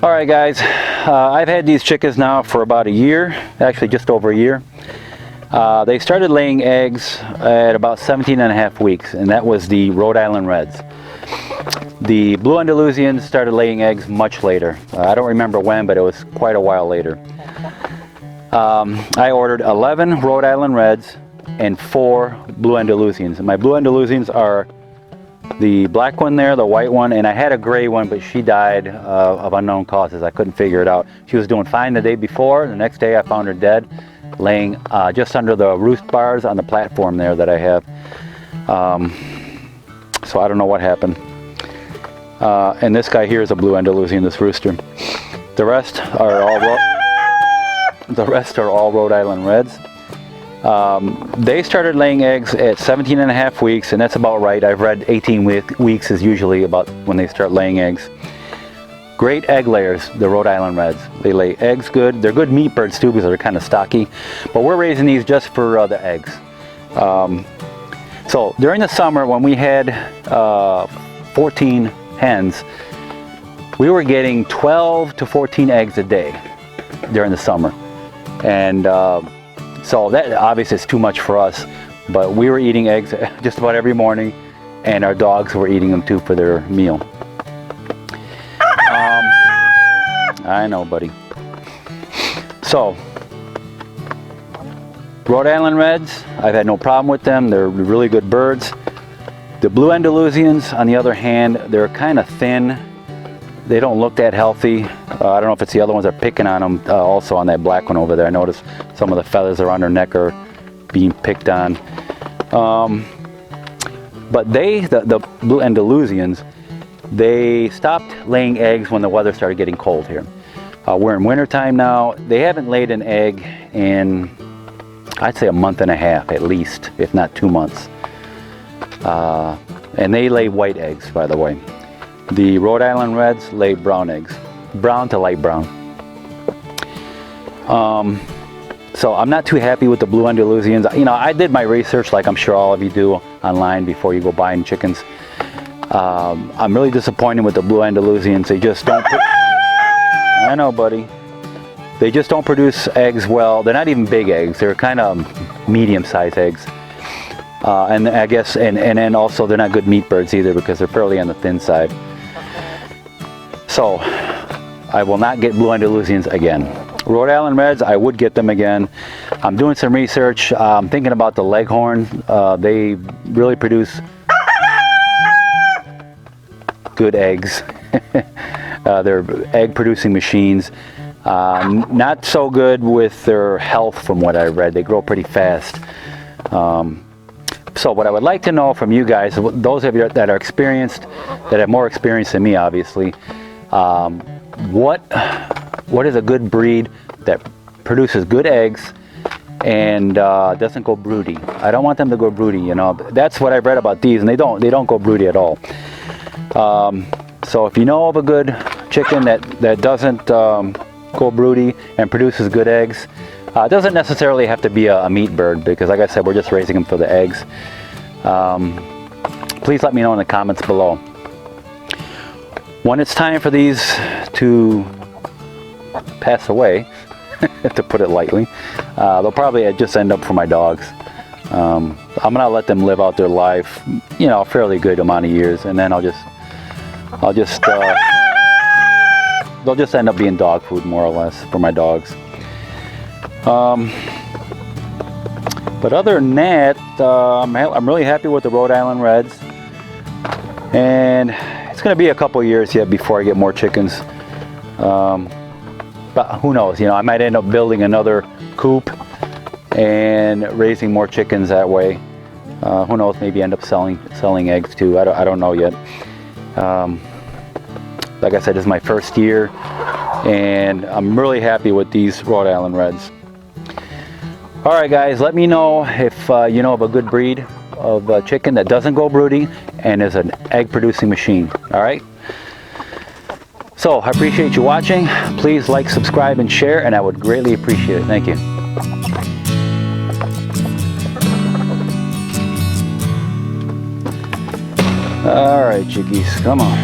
All right, guys, I've had these chickens now for about a year, actually just over a year. They started laying eggs at about 17.5 weeks, and that was the Rhode Island Reds. The blue Andalusians started laying eggs much later. I don't remember when, but it was quite a while later. I ordered 11 Rhode Island Reds and 4 blue Andalusians. And my blue Andalusians are the black one there, the white one, and I had a gray one, but she died of unknown causes. I couldn't figure it out. She was doing fine the day before. The next day I found her dead, laying just under the roost bars on the platform there that I have. So I don't know what happened. And this guy here is a blue Andalusian, this rooster. The rest are all Rhode Island Reds. They started laying eggs at 17.5 weeks, and that's about right. I've read 18 weeks is usually about when they start laying eggs. Great egg layers, the Rhode Island Reds. They lay eggs good. They're good meat birds too because they're kind of stocky. But we're raising these just for the eggs. So during the summer when we had 14 hens, we were getting 12 to 14 eggs a day during the summer. And so that obviously is too much for us, but we were eating eggs just about every morning, and our dogs were eating them too for their meal. I know, buddy. So, Rhode Island Reds, I've had no problem with them. They're really good birds. The blue Andalusians, on the other hand, they're kind of thin. They don't look that healthy. I don't know if it's the other ones that are picking on them. Also on that black one over there, I noticed some of the feathers around their neck are being picked on. But the blue Andalusians, they stopped laying eggs when the weather started getting cold here. We're in winter time now. They haven't laid an egg in, I'd say, a month and a half at least, if not 2 months. And they lay white eggs, by the way. The Rhode Island Reds lay brown eggs, brown to light brown. So I'm not too happy with the blue Andalusians. You know, I did my research like I'm sure all of you do online before you go buying chickens. I'm really disappointed with the blue Andalusians. They just don't I know, buddy. They just don't produce eggs well. They're not even big eggs. They're kind of medium-sized eggs. And I guess, and then also they're not good meat birds either because they're fairly on the thin side. So, I will not get blue Andalusians again. Rhode Island Reds, I would get them again. I'm doing some research. I'm thinking about the Leghorn. They really produce good eggs. They're egg producing machines. Not so good with their health from what I read. They grow pretty fast. So what I would like to know from you guys, those of you that are experienced, that have more experience than me obviously, what is a good breed that produces good eggs and doesn't go broody? I don't want them to go broody, you know. That's what I've read about these, and they don't go broody at all. So if you know of a good chicken that doesn't go broody and produces good eggs, it doesn't necessarily have to be a meat bird because, like I said, we're just raising them for the eggs. Please let me know in the comments below. When it's time for these to pass away, to put it lightly, they'll probably just end up for my dogs. I'm gonna let them live out their life, you know, a fairly good amount of years, and then they'll just end up being dog food more or less for my dogs. But other than that, I'm really happy with the Rhode Island Reds, and it's going to be a couple years yet before I get more chickens. But who knows? You know, I might end up building another coop and raising more chickens that way. Who knows? Maybe end up selling eggs too. I don't know yet. Like I said, this is my first year, and I'm really happy with these Rhode Island Reds. All right, guys, let me know if you know of a good breed of chicken that doesn't go broody and is an egg producing machine. All right. So I appreciate you watching. Please like, subscribe, and share, and I would greatly appreciate it. Thank you. All right, chickies, come on.